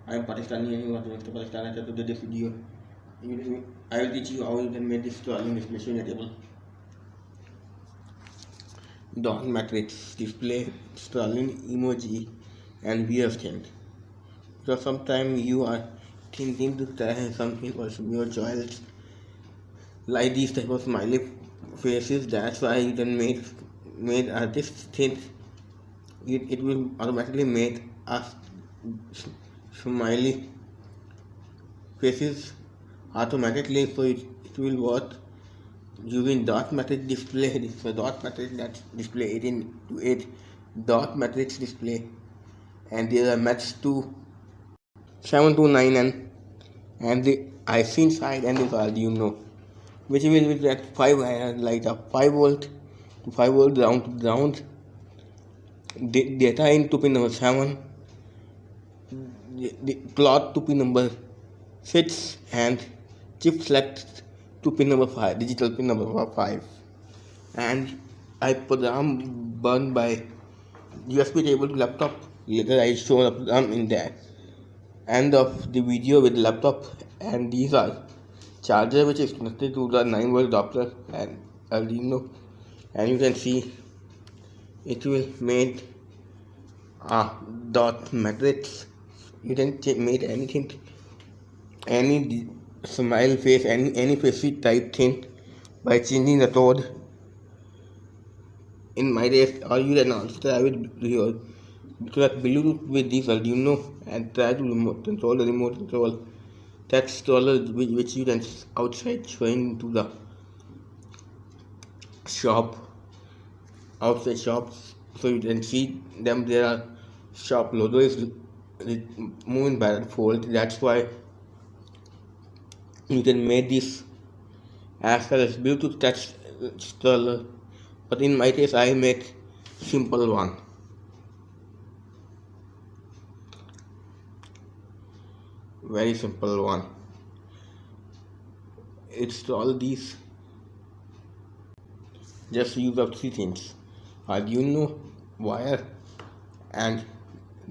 I am Pakistani and you want to make the Pakistan. So today this video, I will teach you how you can make this scrolling display show in a table. Dot matrix display scrolling emoji and VF thing. So sometimes you are thinking to try something for your child like these type of smiley faces. That's why you can made this thing. It will automatically make us smiley faces automatically, so it will work using dot matrix display. So dot matrix that display 18 to 8 dot matrix display, and there are match to 7 to 9 and the IC inside and the Arduino, which will be at 5 like a 5 volt to 5 volt ground to ground. Data in to pin number 7, the plot to pin number 6, and chip select to pin number 5, digital pin number 5, and I program burned by USB cable to laptop. Later I show the program in the end of the video with laptop, and these are charger which is connected to the 9 volt adapter and Arduino, and you can see it will make a dot matrix. You can make anything, any smile face, any face type thing by changing the code. In my days, or you can also try with Bluetooth with this Arduino and try to control the remote control text controller which you can outside showing to the shop outside shops, so you can see them. There are shop logo is moving back and forth. That's why you can make this as well as Bluetooth text controller, but in my case I make simple one. Very simple one. It's all these. Just use of 3 things: Arduino, wire, and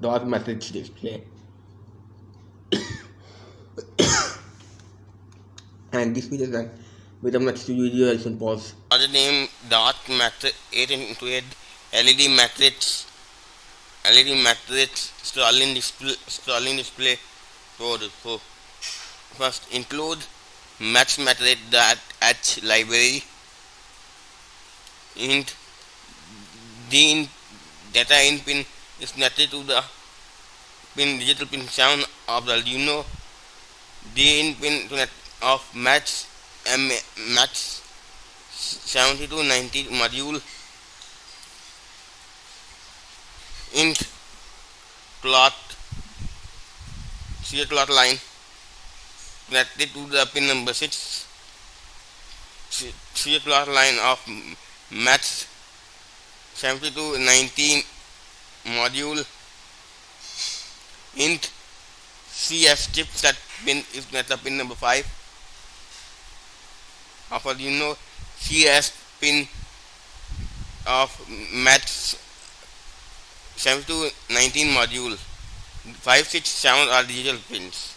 dot matrix display. And this video is done. With the next video, I should pause. Other name dot matrix 8x8 LED matrix scrolling display code. So first include match matrix .h library. Int the data in pin is connected to the digital pin 7 of the Arduino. The in pin of match 70 to 90 module. Int cloth serial cloth line connected to the pin number 6. Serial cloth line of match 70 to 90 module. Int CS chip set pin is connected pin number 5 of Arduino. CS pin of match 7 to 19 module. 5, 6, 7 are digital pins.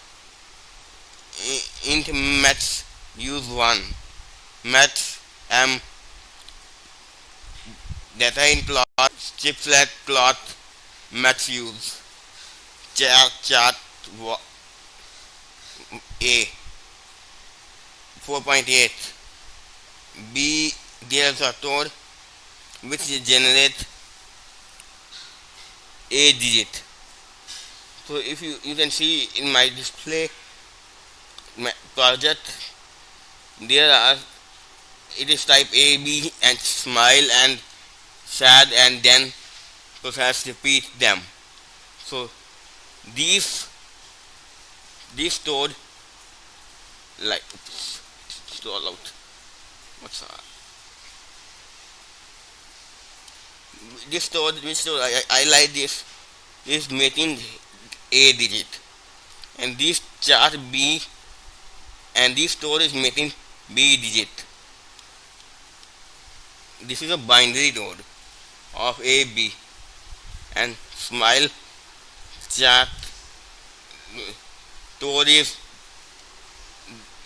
Int match use 1. Match M data in cloth chip select cloth match use. Chart A 4.8 B deals a code which generate a digit. So if you can see in my display my project, there are, it is type A, B and smile and sad, and then process repeat them. So these stored like scroll out. What's that? This stored I like this is making a digit, and this chart B and this store is making B digit. This is a binary node of A, B, and smile chart toad is,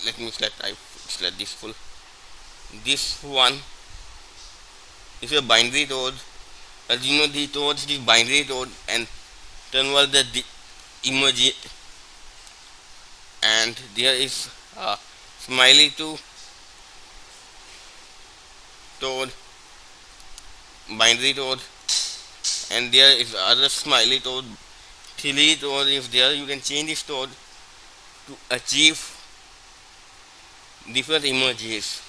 let me select this full. This one is a binary toad. As you know, the toads the binary toad and convert the emoji, and there is a smiley to toad, binary toad, and there is other smiley toad, silly toad is there. You can change this toad to achieve different emojis.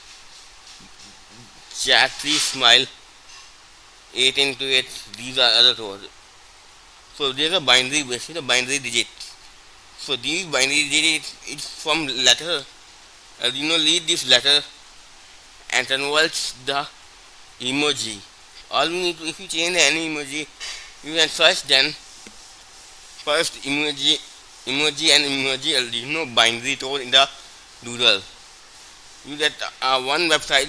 Chat 3 smile 8 into 8, these are other toads. So there is a binary, basically a binary digit. So these binary digits is from letter. As you know, read this letter and converts the emoji. All you need to, if you change any emoji, you can search then first emoji and emoji, you know, binary code in the doodle. You get one website,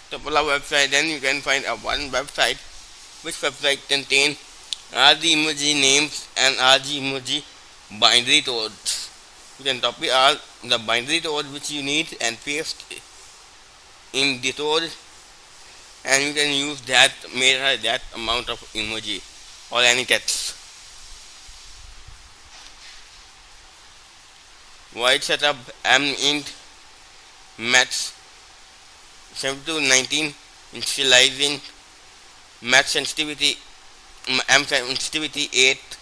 couple of website, then you can find one website, which website contain all the emoji names and all the emoji binary codes. You can copy all the binary code which you need and paste in the code, and you can use that measure that amount of emoji or any text. Void setup int max 7 to 19, initializing max sensitivity sensitivity 8,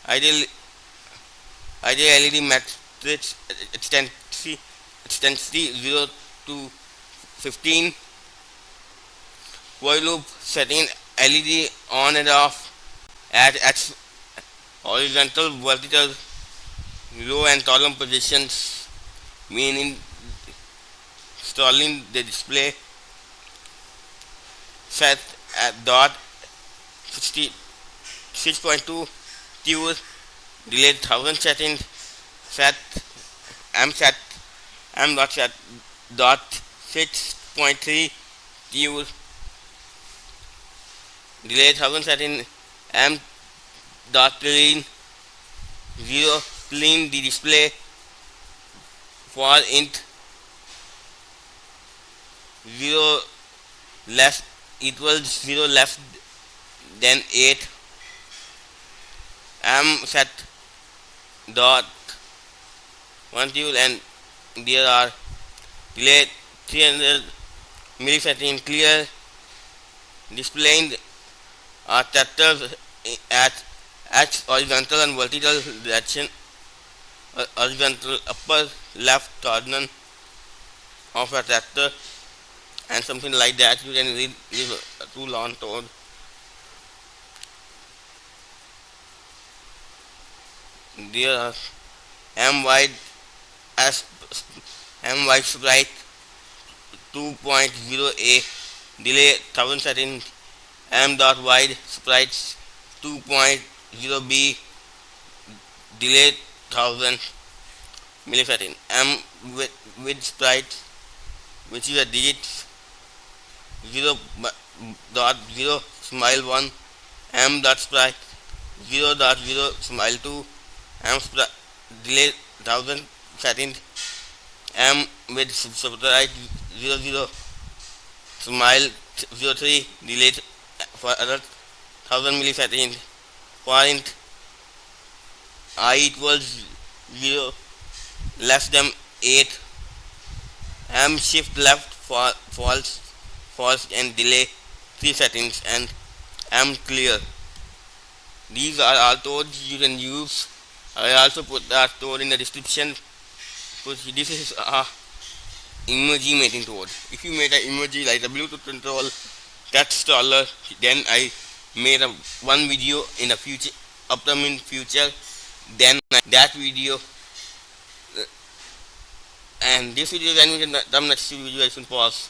ideal LED matrix extensity 0 to 15, while loop setting LED on and off at X horizontal, vertical, row and column positions, meaning installing the display set at dot 6.2 Q delay 1000 settings set m dot set dot 6.3 Q delay 1000 settings m dot clean 0 clean the display for int 0 less equals 0 less than 8 m set dot 1 tule, and there are delay 300 millisecond clear displaying tractors at X horizontal and vertical direction, horizontal upper left corner of a tractor, and something like that. You can read this too long code. There are m wide s m wide sprite 2.0a delay 1000 settings, m dot wide sprites 2.0b delay 1000 millisecond, m with sprite which is a digit 0.0 smile 1, m dot sprite 0.0 smile 2, m sprite delay 1000 settings, m with sprite 00 smile 03 delay for other 1000 milliseconds, point I equals 0 less than 8, m shift left for false and delay 3 seconds, and m clear. These are all codes you can use. I also put that code in the description. So this is a emoji making code. If you made an emoji like a Bluetooth control text caller, then I made one video in the future, upcoming future, then that video, and this video, then we can come next video. I should pause.